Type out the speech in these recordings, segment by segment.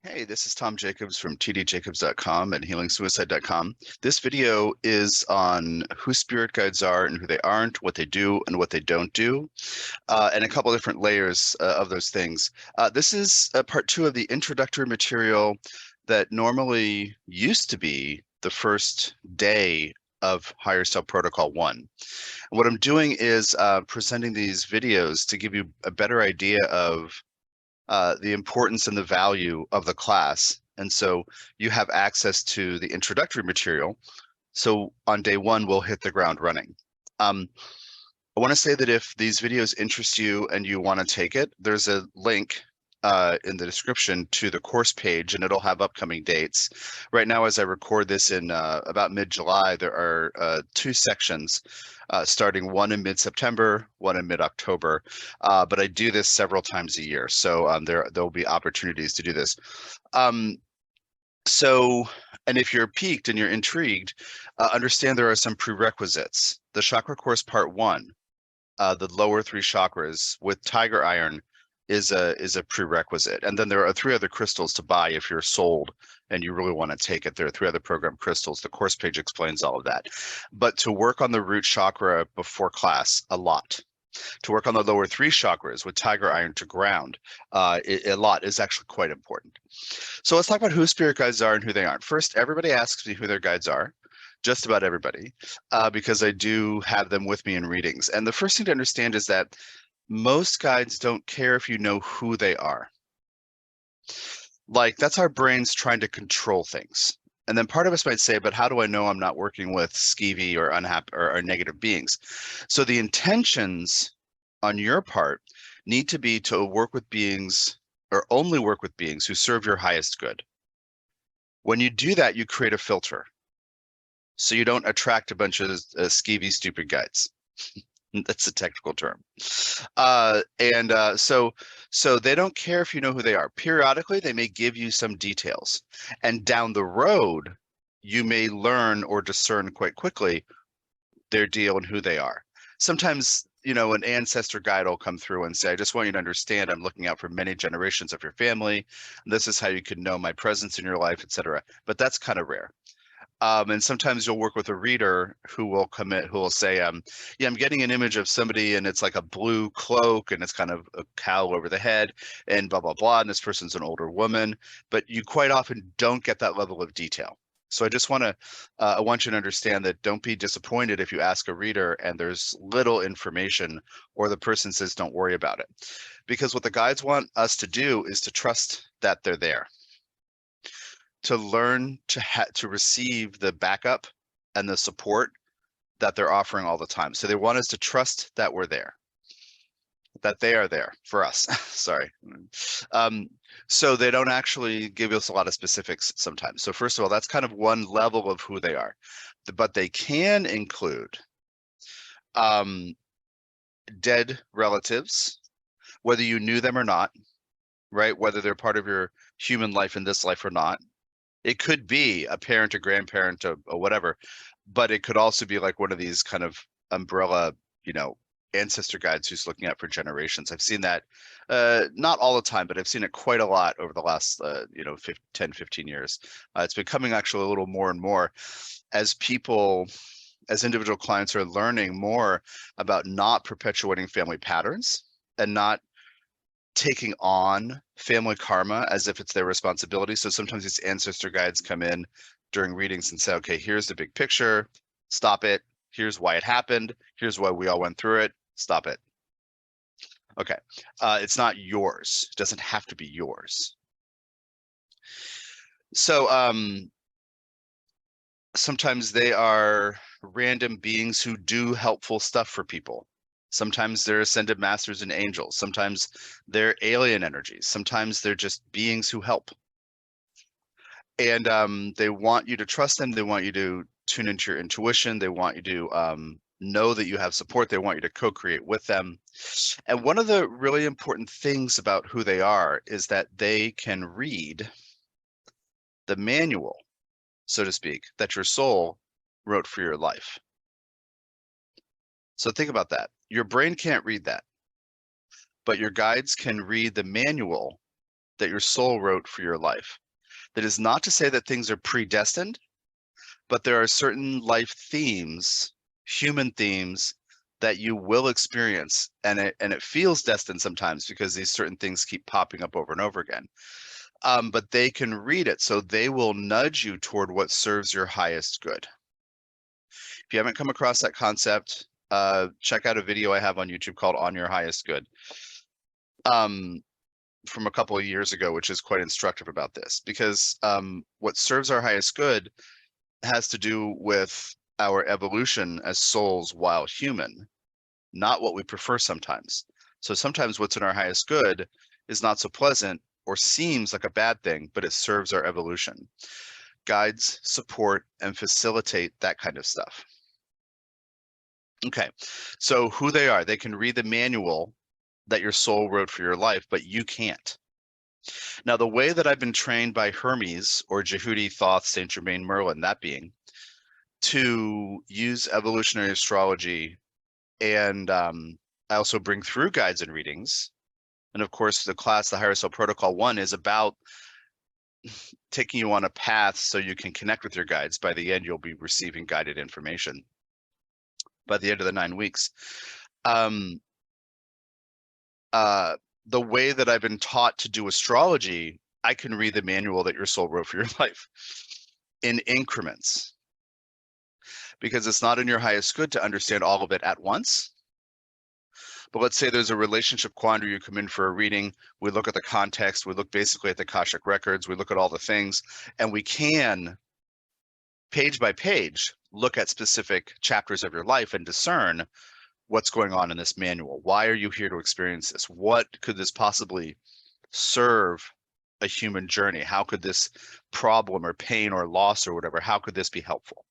Hey, this is Tom Jacobs from tdjacobs.com and healingsuicide.com. This video is on who spirit guides are and who they aren't, what they do and what they don't do, and a couple different layers of those things. This is part two of the introductory material that normally used to be the first day of Higher Self Protocol 1. What I'm doing is presenting these videos to give you a better idea of the importance and the value of the class. And so you have access to the introductory material. So on day one, we'll hit the ground running. I want to say that if these videos interest you and you want to take it, there's a link in the description to the course page, and it'll have upcoming dates. Right now, as I record this in about mid-July, there are two sections, starting one in mid-September, one in mid-October. But I do this several times a year, so there'll be opportunities to do this. And if you're piqued and you're intrigued, understand there are some prerequisites. The Chakra Course Part 1, the lower three chakras with Tiger Iron, is a prerequisite. And then there are three other crystals to buy if you're sold and you really want to take it. There are three other program crystals. The course page explains all of that. But to work on the root chakra before class, a lot. To work on the lower three chakras with Tiger Iron to ground, a lot is actually quite important. So let's talk about who spirit guides are and who they aren't. First, everybody asks me who their guides are. Just about everybody, because I do have them with me in readings. And the first thing to understand is that most guides don't care if you know who they are. Like, that's our brains trying to control things. And then part of us might say, but how do I know I'm not working with skeevy or unhappy or negative beings? So the intentions on your part need to be to work with beings, or only work with beings who serve your highest good. When you do that, you create a filter. So you don't attract a bunch of skeevy, stupid guides. That's a technical term. So they don't care if you know who they are. Periodically, they may give you some details. And down the road, you may learn or discern quite quickly their deal and who they are. Sometimes, an ancestor guide will come through and say, I just want you to understand I'm looking out for many generations of your family. This is how you can know my presence in your life, etc. But that's kind of rare. And sometimes you'll work with a reader who will commit, who will say, yeah, I'm getting an image of somebody and it's like a blue cloak and it's kind of a cowl over the head and blah, blah, blah. And this person's an older woman, but you quite often don't get that level of detail. So I want you to understand that don't be disappointed if you ask a reader and there's little information or the person says, don't worry about it. Because what the guides want us to do is to trust that they're there, to learn to receive the backup and the support that they're offering all the time. So they want us to trust that we're there, that they are there for us. Sorry. So they don't actually give us a lot of specifics sometimes. So first of all, that's kind of one level of who they are, but they can include dead relatives, whether you knew them or not, right? Whether they're part of your human life in this life or not. It could be a parent, a grandparent, or whatever, but it could also be like one of these kind of umbrella, ancestor guides who's looking out for generations. I've seen that, not all the time, but I've seen it quite a lot over the last, 10, 15 years. It's becoming actually a little more and more as individual clients are learning more about not perpetuating family patterns and not taking on family karma as if it's their responsibility. So sometimes these ancestor guides come in during readings and say, okay, here's the big picture, stop it. Here's why it happened. Here's why we all went through it. Stop it. Okay. It's not yours. It doesn't have to be yours. So sometimes they are random beings who do helpful stuff for people. Sometimes they're ascended masters and angels. Sometimes they're alien energies. Sometimes they're just beings who help. And they want you to trust them. They want you to tune into your intuition. They want you to know that you have support. They want you to co-create with them. And one of the really important things about who they are is that they can read the manual, so to speak, that your soul wrote for your life. So think about that. Your brain can't read that, but your guides can read the manual that your soul wrote for your life. That is not to say that things are predestined, but there are certain life themes, human themes, that you will experience, and it feels destined sometimes because these certain things keep popping up over and over again. But they can read it, so they will nudge you toward what serves your highest good. If you haven't come across that concept, check out a video I have on YouTube called On Your Highest Good, from a couple of years ago, which is quite instructive about this, because what serves our highest good has to do with our evolution as souls while human, not what we prefer sometimes. So sometimes what's in our highest good is not so pleasant or seems like a bad thing, but it serves our evolution. Guides support and facilitate that kind of stuff. Okay, so who they are, they can read the manual that your soul wrote for your life, but you can't. Now, the way that I've been trained by Hermes or Jehudi Thoth Saint Germain Merlin, that being, to use evolutionary astrology, and I also bring through guides and readings. And of course, the class, the Higher Self Protocol 1, is about taking you on a path so you can connect with your guides. By the end, you'll be receiving guided information by the end of the 9 weeks. The way that I've been taught to do astrology, I can read the manual that your soul wrote for your life in increments, because it's not in your highest good to understand all of it at once. But let's say there's a relationship quandary, you come in for a reading, we look at the context, we look basically at the Akashic records, we look at all the things, and we can, page by page, look at specific chapters of your life and discern what's going on in this manual. Why are you here to experience this? What could this possibly serve a human journey? How could this problem or pain or loss or whatever, how could this be helpful?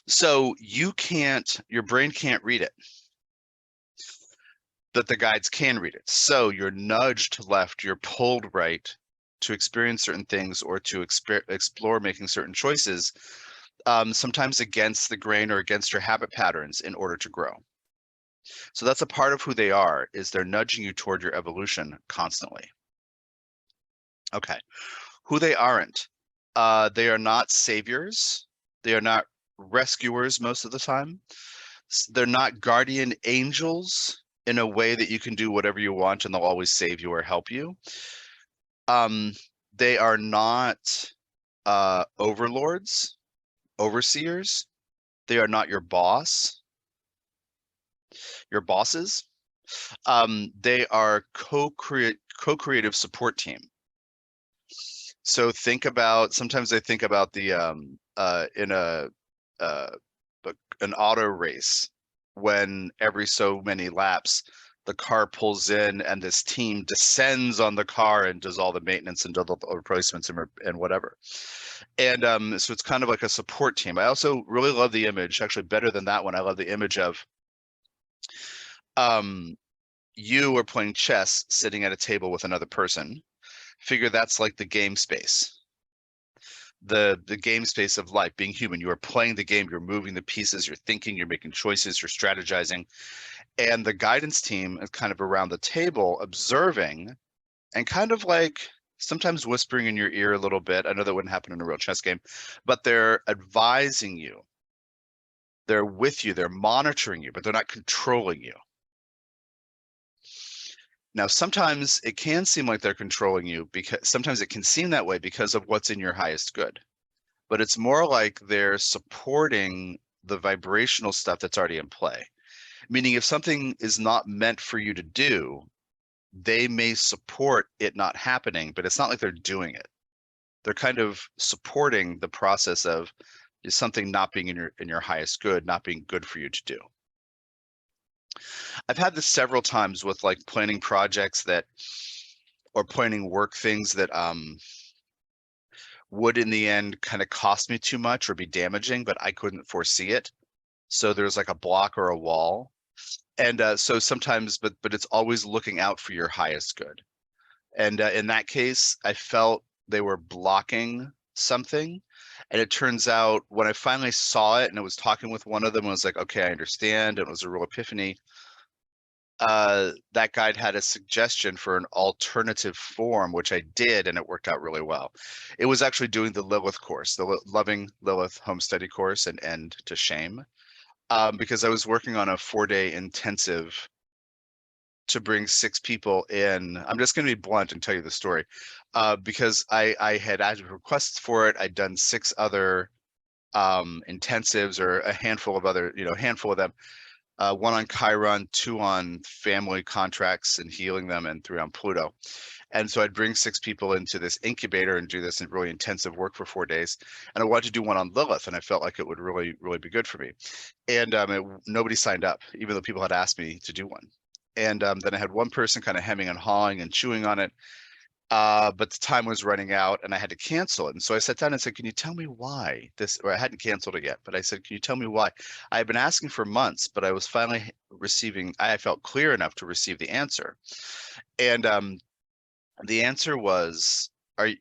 So you can't, your brain can't read it, but the guides can read it. So you're nudged left, you're pulled right to experience certain things or to explore making certain choices, sometimes against the grain or against your habit patterns in order to grow. So that's a part of who they are, is they're nudging you toward your evolution constantly. Okay, who they aren't. They are not saviors. They are not rescuers most of the time. They're not guardian angels in a way that you can do whatever you want and they'll always save you or help you. They are not overlords, overseers. They are not your boss, your bosses. They are co-creative support team. So think about, sometimes I think about the in an auto race, when every so many laps the car pulls in and this team descends on the car and does all the maintenance and does all the replacements and whatever. And so it's kind of like a support team. I also really love the image, actually better than that one. I love the image of you are playing chess sitting at a table with another person. Figure that's like the game space. The game space of life, being human. You are playing the game, you're moving the pieces, you're thinking, you're making choices, you're strategizing. And the guidance team is kind of around the table observing and kind of like sometimes whispering in your ear a little bit. I know that wouldn't happen in a real chess game, but they're advising you. They're with you, they're monitoring you, but they're not controlling you. Now, sometimes it can seem like they're controlling you, because sometimes it can seem that way because of what's in your highest good. But it's more like they're supporting the vibrational stuff that's already in play. Meaning if something is not meant for you to do, they may support it not happening, but it's not like they're doing it. They're kind of supporting the process of something not being in your highest good, not being good for you to do. I've had this several times with like planning projects that, or planning work things that would in the end kind of cost me too much or be damaging, but I couldn't foresee it. So there's like a block or a wall. And so sometimes, but it's always looking out for your highest good. And in that case, I felt they were blocking something. And it turns out when I finally saw it and I was talking with one of them, I was like, okay, I understand. It was a real epiphany. that guide had a suggestion for an alternative form, which I did, and it worked out really well. It was actually doing the Lilith course, the Loving Lilith Home Study course, and End to Shame, because I was working on a 4-day intensive to bring 6 people in. I'm just going to be blunt and tell you the story, because I had added requests for it. I'd done 6 other intensives, or a handful of other, handful of them. 1 on Chiron, 2 on family contracts and healing them, and 3 on Pluto. And so I'd bring 6 people into this incubator and do this in really intensive work for 4 days. And I wanted to do one on Lilith, and I felt like it would really, really be good for me. And nobody signed up, even though people had asked me to do one. And then I had one person kind of hemming and hawing and chewing on it. But the time was running out and I had to cancel it. And so I sat down and said, can you tell me why this, or I hadn't canceled it yet, but I said, can you tell me why? I had been asking for months, but I was finally receiving, I felt clear enough to receive the answer. And the answer was,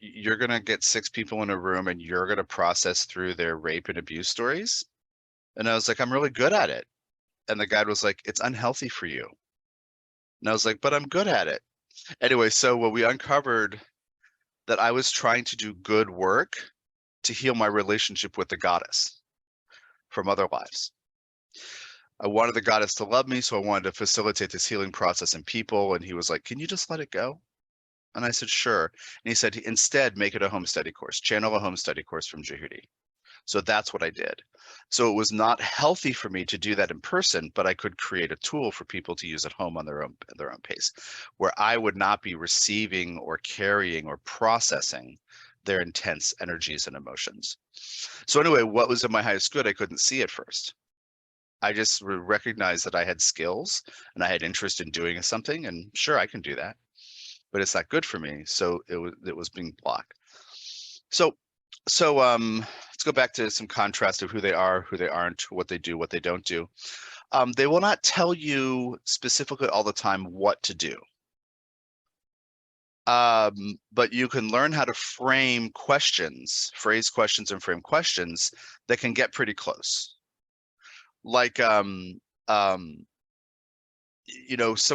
you're going to get 6 people in a room and you're going to process through their rape and abuse stories. And I was like, I'm really good at it. And the guide was like, it's unhealthy for you. And I was like, but I'm good at it. Anyway, so when we uncovered that I was trying to do good work to heal my relationship with the goddess from other lives. I wanted the goddess to love me, so I wanted to facilitate this healing process in people. And he was like, can you just let it go? And I said, sure. And he said, instead, make it a home study course, channel a home study course from Jehudi. So that's what I did. So it was not healthy for me to do that in person, but I could create a tool for people to use at home on their own pace, where I would not be receiving or carrying or processing their intense energies and emotions. So anyway, what was in my highest good, I couldn't see at first. I just recognized that I had skills and I had interest in doing something, and sure, I can do that, but it's not good for me. So it was being blocked. So let's go back to some contrast of who they are, who they aren't, what they do, what they don't do. They will not tell you specifically all the time what to do. But you can learn how to frame questions, phrase questions and frame questions that can get pretty close. Like, some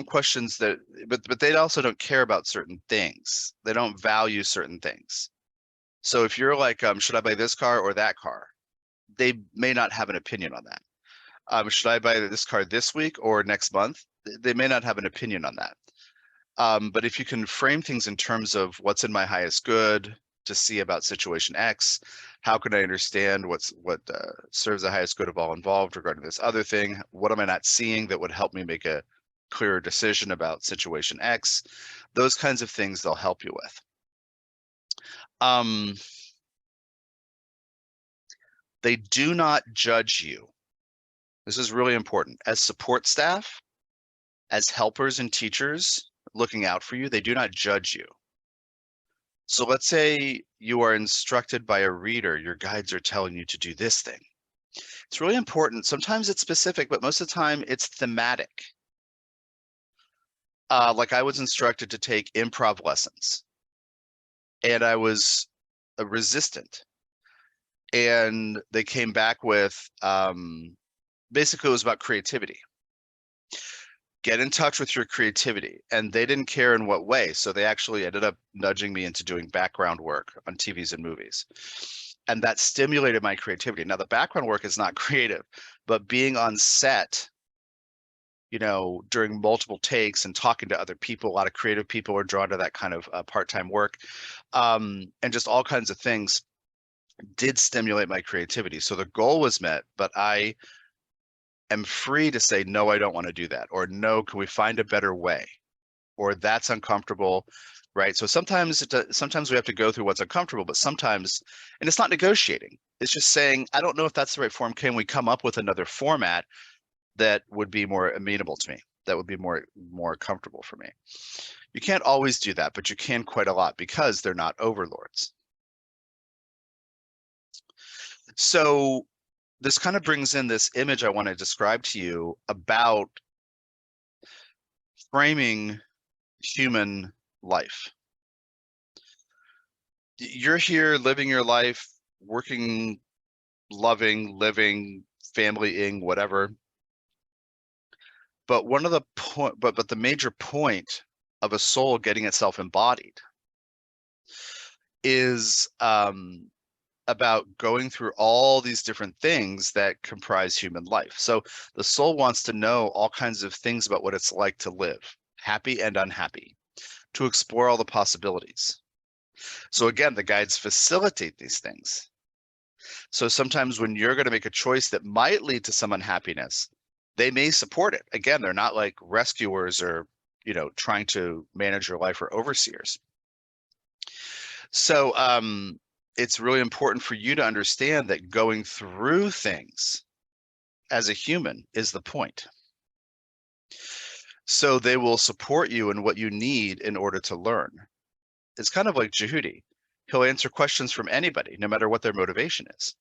questions that, but they also don't care about certain things. They don't value certain things. So if you're like, should I buy this car or that car? They may not have an opinion on that. Should I buy this car this week or next month? They may not have an opinion on that. But if you can frame things in terms of what's in my highest good to see about situation X, how can I understand what serves the highest good of all involved regarding this other thing? What am I not seeing that would help me make a clearer decision about situation X? Those kinds of things they'll help you with. They do not judge you. This is really important. As support staff, as helpers and teachers looking out for you, they do not judge you. So let's say you are instructed by a reader, your guides are telling you to do this thing. It's really important. Sometimes it's specific, but most of the time it's thematic. Like I was instructed to take improv lessons and I was resistant. And they came back with, basically it was about creativity. Get in touch with your creativity. And they didn't care in what way. So they actually ended up nudging me into doing background work on TVs and movies. And that stimulated my creativity. Now the background work is not creative, but being on set, during multiple takes and talking to other people, a lot of creative people are drawn to that kind of part-time work, and just all kinds of things did stimulate my creativity. So the goal was met, but I am free to say, no, I don't want to do that. Or no, can we find a better way? Or that's uncomfortable, right? So sometimes we have to go through what's uncomfortable, but sometimes, and it's not negotiating. It's just saying, I don't know if that's the right form. Can we come up with another format that would be more amenable to me? That would be more comfortable for me. You can't always do that, but you can quite a lot because they're not overlords. So this kind of brings in this image I want to describe to you about framing human life. You're here living your life, working, loving, living, familying, whatever. But one of the but the major point of a soul getting itself embodied is about going through all these different things that comprise human life. So the soul wants to know all kinds of things about what it's like to live, happy and unhappy, to explore all the possibilities. So again, the guides facilitate these things. So sometimes when you're going to make a choice that might lead to some unhappiness, they may support it. Again, they're not like rescuers or, trying to manage your life or overseers. So it's really important for you to understand that going through things as a human is the point. So they will support you in what you need in order to learn. It's kind of like Jehudi. He'll answer questions from anybody, no matter what their motivation is.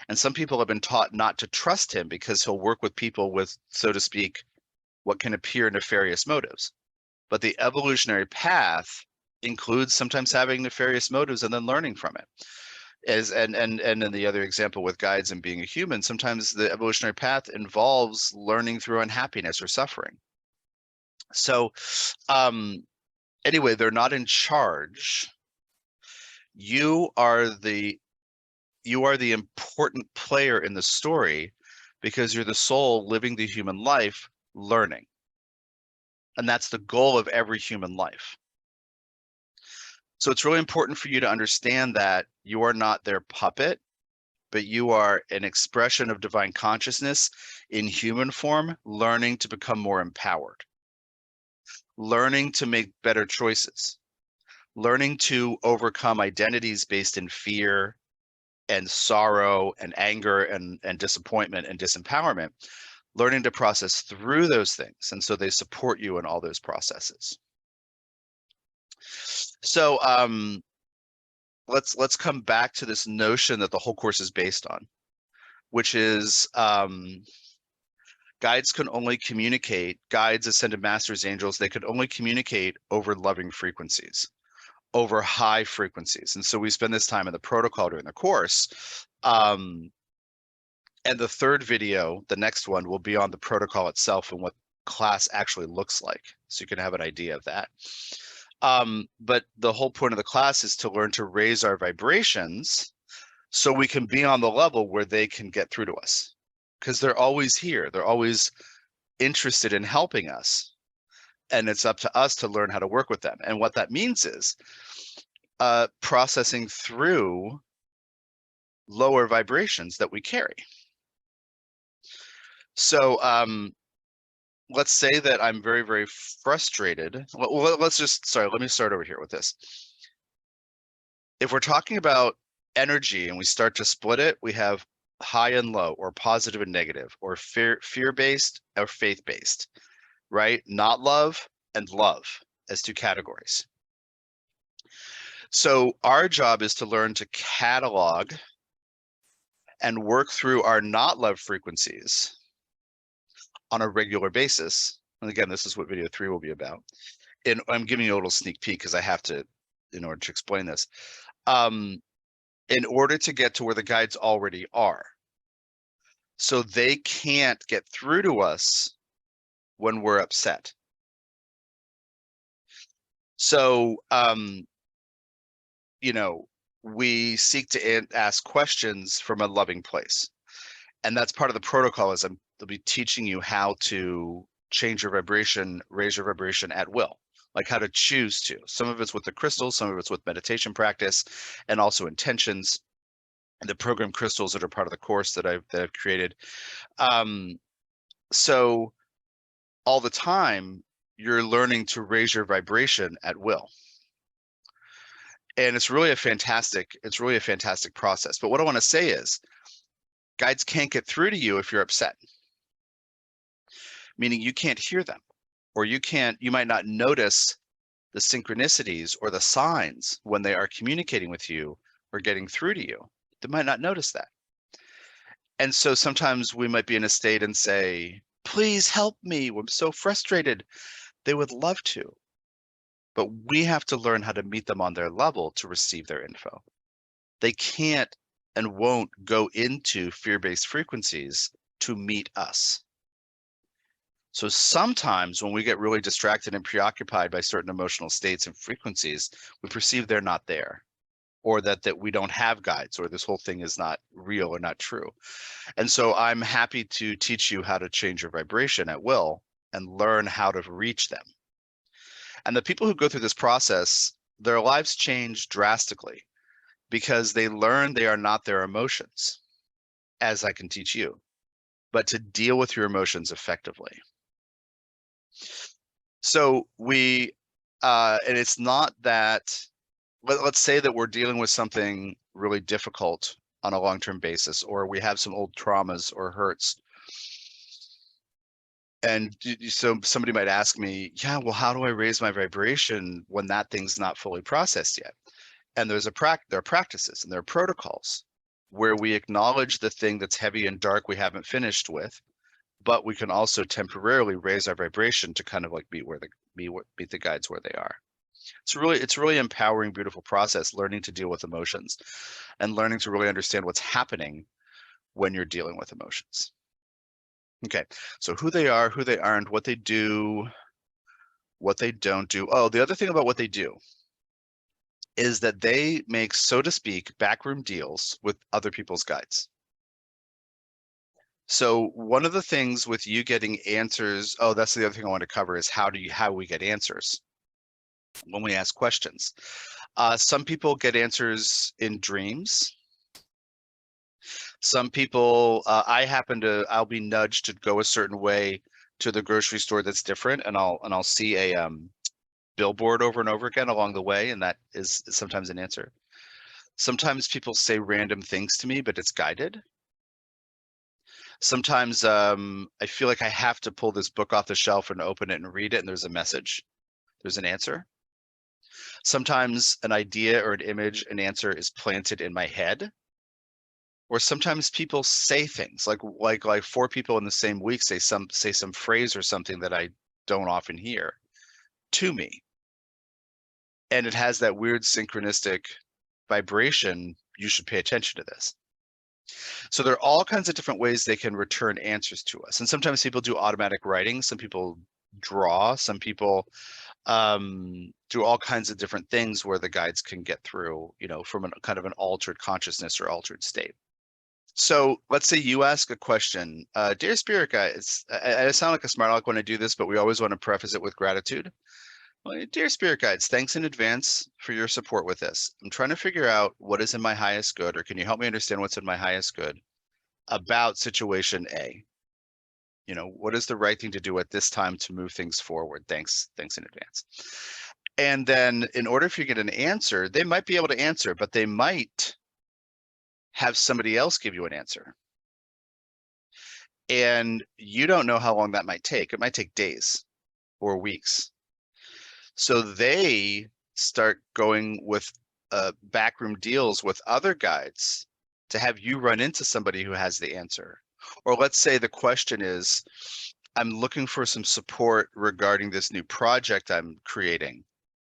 And some people have been taught not to trust him because he'll work with people with, so to speak, what can appear nefarious motives. But the evolutionary path includes sometimes having nefarious motives and then learning from it. And in the other example with guides and being a human, sometimes the evolutionary path involves learning through unhappiness or suffering. So anyway, they're not in charge. You are the important player in the story because you're the soul living the human life, learning. And that's the goal of every human life. So it's really important for you to understand that you are not their puppet, but you are an expression of divine consciousness in human form, learning to become more empowered, learning to make better choices, learning to overcome identities based in fear and sorrow and anger and disappointment and disempowerment, learning to process through those things. And so they support you in all those processes. So let's come back to this notion that the whole course is based on, which is guides can only communicate, guides, ascended masters, angels, they could only communicate over loving frequencies, over high frequencies. And so we spend this time in the protocol during the course. And the third video, the next one, will be on the protocol itself and what class actually looks like. So you can have an idea of that. But the whole point of the class is to learn to raise our vibrations so we can be on the level where they can get through to us, because they're always here. They're always interested in helping us. And it's up to us to learn how to work with them. And what that means is processing through lower vibrations that we carry. So let's say that I'm very, very frustrated. Well, let me start over here with this. If we're talking about energy and we start to split it, we have high and low, or positive and negative, or fear-based or faith-based, right? Not love and love as two categories. So our job is to learn to catalog and work through our not love frequencies on a regular basis. And again, this is what video 3 will be about. And I'm giving you a little sneak peek because I have to, in order to explain this, in order to get to where the guides already are. So they can't get through to us when we're upset. So, we seek to ask questions from a loving place. And that's part of the protocol, is they'll be teaching you how to change your vibration, raise your vibration at will, like how to choose to. Some of it's with the crystals, some of it's with meditation practice, and also intentions, and the program crystals that are part of the course that I've created. So all the time, you're learning to raise your vibration at will. And it's really a fantastic process. But what I want to say is, guides can't get through to you if you're upset, meaning you can't hear them, or you might not notice the synchronicities or the signs when they are communicating with you or getting through to you. They might not notice that. And so sometimes we might be in a state and say, please help me, I'm so frustrated. They would love to, but we have to learn how to meet them on their level to receive their info. They can't and won't go into fear-based frequencies to meet us. So sometimes when we get really distracted and preoccupied by certain emotional states and frequencies, we perceive they're not there, or that we don't have guides, or this whole thing is not real or not true. And so I'm happy to teach you how to change your vibration at will and learn how to reach them. And the people who go through this process, their lives change drastically because they learn they are not their emotions, as I can teach you, but to deal with your emotions effectively. So and it's not that, let's say that we're dealing with something really difficult on a long-term basis, or we have some old traumas or hurts. And so somebody might ask me, yeah, well, how do I raise my vibration when that thing's not fully processed yet? And there are practices and there are protocols where we acknowledge the thing that's heavy and dark we haven't finished with, but we can also temporarily raise our vibration to kind of like meet the guides where they are. It's really empowering, beautiful process, learning to deal with emotions and learning to really understand what's happening when you're dealing with emotions. Okay, so who they are, who they aren't, what they do, what they don't do. Oh, the other thing about what they do is that they make, so to speak, backroom deals with other people's guides. So one of the things with you getting answers, oh, that's the other thing I want to cover, is how we get answers when we ask questions. Some people get answers in dreams. Some people, I'll be nudged to go a certain way to the grocery store that's different, and I'll see a billboard over and over again along the way, and that is sometimes an answer. Sometimes people say random things to me, but it's guided. Sometimes I feel like I have to pull this book off the shelf and open it and read it, and there's a message, there's an answer. Sometimes an idea or an image, an answer is planted in my head. Or sometimes people say things like 4 people in the same week say some phrase or something that I don't often hear to me. And it has that weird synchronistic vibration. You should pay attention to this. So there are all kinds of different ways they can return answers to us. And sometimes people do automatic writing. Some people draw. Some people do all kinds of different things where the guides can get through, from a kind of an altered consciousness or altered state. So let's say you ask a question, dear spirit guides, I sound like a smart aleck when I do this, but we always want to preface it with gratitude. Well, dear spirit guides, thanks in advance for your support with this. I'm trying to figure out what is in my highest good, or can you help me understand what's in my highest good about situation A? What is the right thing to do at this time to move things forward? Thanks in advance. And then in order for you to get an answer, they might be able to answer, but they might have somebody else give you an answer. And you don't know how long that might take. It might take days or weeks. So they start going with backroom deals with other guides to have you run into somebody who has the answer. Or let's say the question is, I'm looking for some support regarding this new project I'm creating.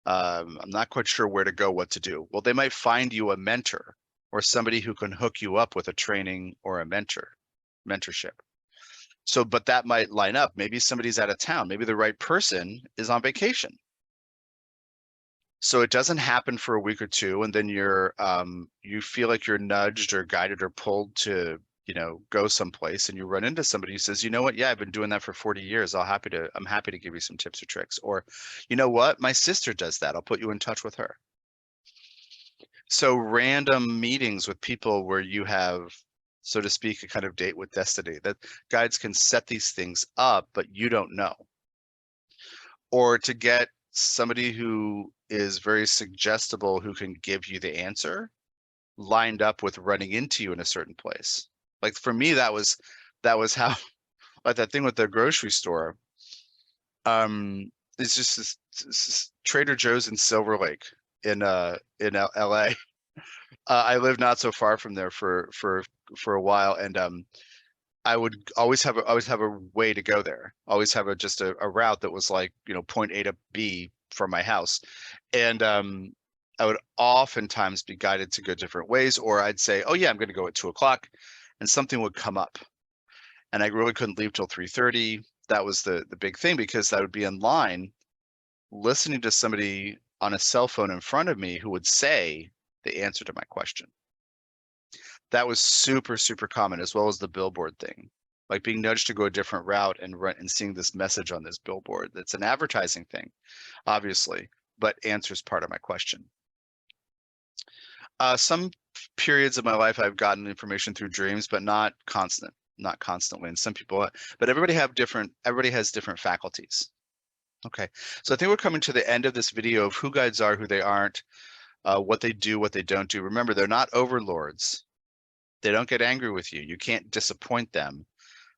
I'm not quite sure where to go, what to do. Well, they might find you a mentor or somebody who can hook you up with a training or a mentorship. So, but that might line up. Maybe somebody's out of town. Maybe the right person is on vacation. So it doesn't happen for a week or two, and then you feel like you're nudged or guided or pulled to, go someplace, and you run into somebody who says, you know what? Yeah, I've been doing that for 40 years. I'm happy to give you some tips or tricks. Or, you know what? My sister does that. I'll put you in touch with her. So random meetings with people where you have, so to speak, a kind of date with destiny, that guides can set these things up, but you don't know. Or to get somebody who is very suggestible, who can give you the answer, lined up with running into you in a certain place. Like for me, that was how, like that thing with the grocery store. It's just this Trader Joe's in Silver Lake in LA. I lived not so far from there for a while, and I would always have a way to go there. Always have just a route that was like, point A to B from my house. And I would oftentimes be guided to go different ways, or I'd say, oh yeah, I'm going to go at 2:00, and something would come up. And I really couldn't leave till 3:30. that was the big thing, because I would be in line listening to somebody on a cell phone in front of me who would say the answer to my question. That was super, super common, as well as the billboard thing, like being nudged to go a different route and seeing this message on this billboard. That's an advertising thing, obviously, but answers part of my question. Some periods of my life I've gotten information through dreams, but not constantly. And some people, but everybody has different faculties. Okay, so I think we're coming to the end of this video of who guides are, who they aren't, what they do, what they don't do. Remember, they're not overlords. They don't get angry with you. You can't disappoint them.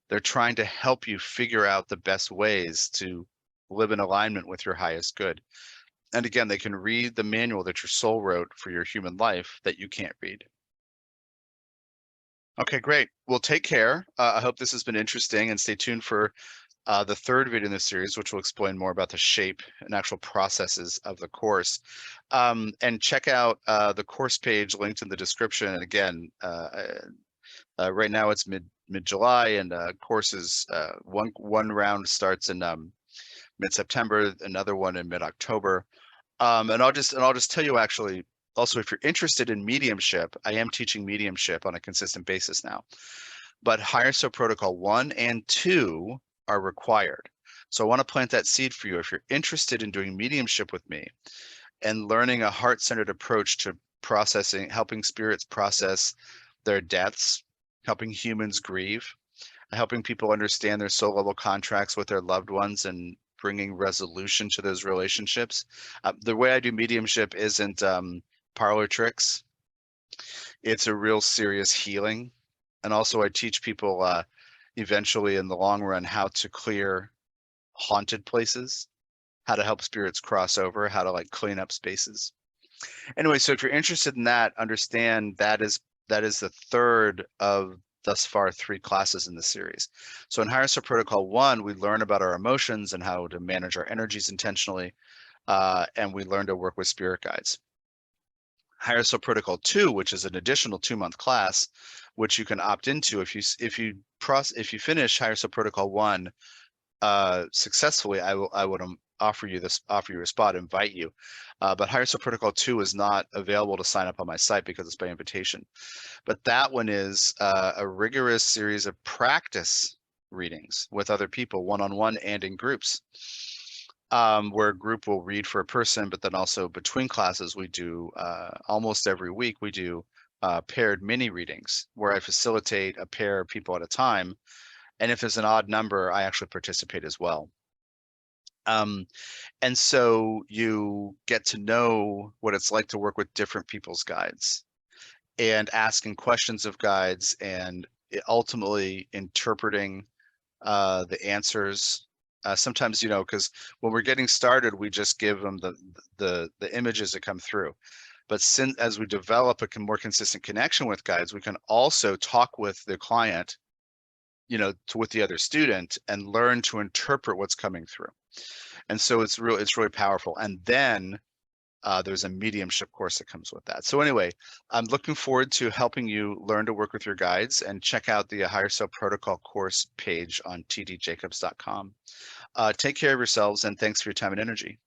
They're trying to help you figure out the best ways to live in alignment with your highest good. And again, they can read the manual that your soul wrote for your human life that you can't read. Okay, great. Well, take care. I hope this has been interesting, and stay tuned for the third video in this series, which will explain more about the shape and actual processes of the course. And check out the course page linked in the description. And again, right now it's mid-July, and courses one round starts in mid-September, another one in mid-October. And I'll just tell you, actually, also, if you're interested in mediumship, I am teaching mediumship on a consistent basis now. But Higher Self Protocol 1 and 2 are required. So I want to plant that seed for you. If you're interested in doing mediumship with me and learning a heart-centered approach to helping spirits process their deaths, helping humans grieve, helping people understand their soul level contracts with their loved ones, and bringing resolution to those relationships. The way I do mediumship isn't parlor tricks. It's a real serious healing. And also I teach people eventually in the long run how to clear haunted places, how to help spirits cross over, how to like clean up spaces. Anyway, so if you're interested in that, understand that is the third of thus far 3 classes in the series. So in Higher Self Protocol 1, we learn about our emotions and how to manage our energies intentionally, and we learn to work with spirit guides. Higher Self Protocol 2, which is an additional 2-month class, which you can opt into if you finish Higher Self Protocol 1 successfully. I would offer you a spot, invite you. But Higher Self Protocol 2 is not available to sign up on my site because it's by invitation. But that one is a rigorous series of practice readings with other people, one-on-one and in groups, where a group will read for a person, but then also between classes, we do almost every week, we do paired mini readings where I facilitate a pair of people at a time. And if it's an odd number, I actually participate as well. And so you get to know what it's like to work with different people's guides and asking questions of guides, and ultimately interpreting the answers. Sometimes, because when we're getting started, we just give them the images that come through. But as we develop a more consistent connection with guides, we can also talk with the client, with the other student, and learn to interpret what's coming through. And so it's really powerful. And then there's a mediumship course that comes with that. So anyway, I'm looking forward to helping you learn to work with your guides, and check out the Higher Self Protocol course page on tdjacobs.com. Take care of yourselves, and thanks for your time and energy.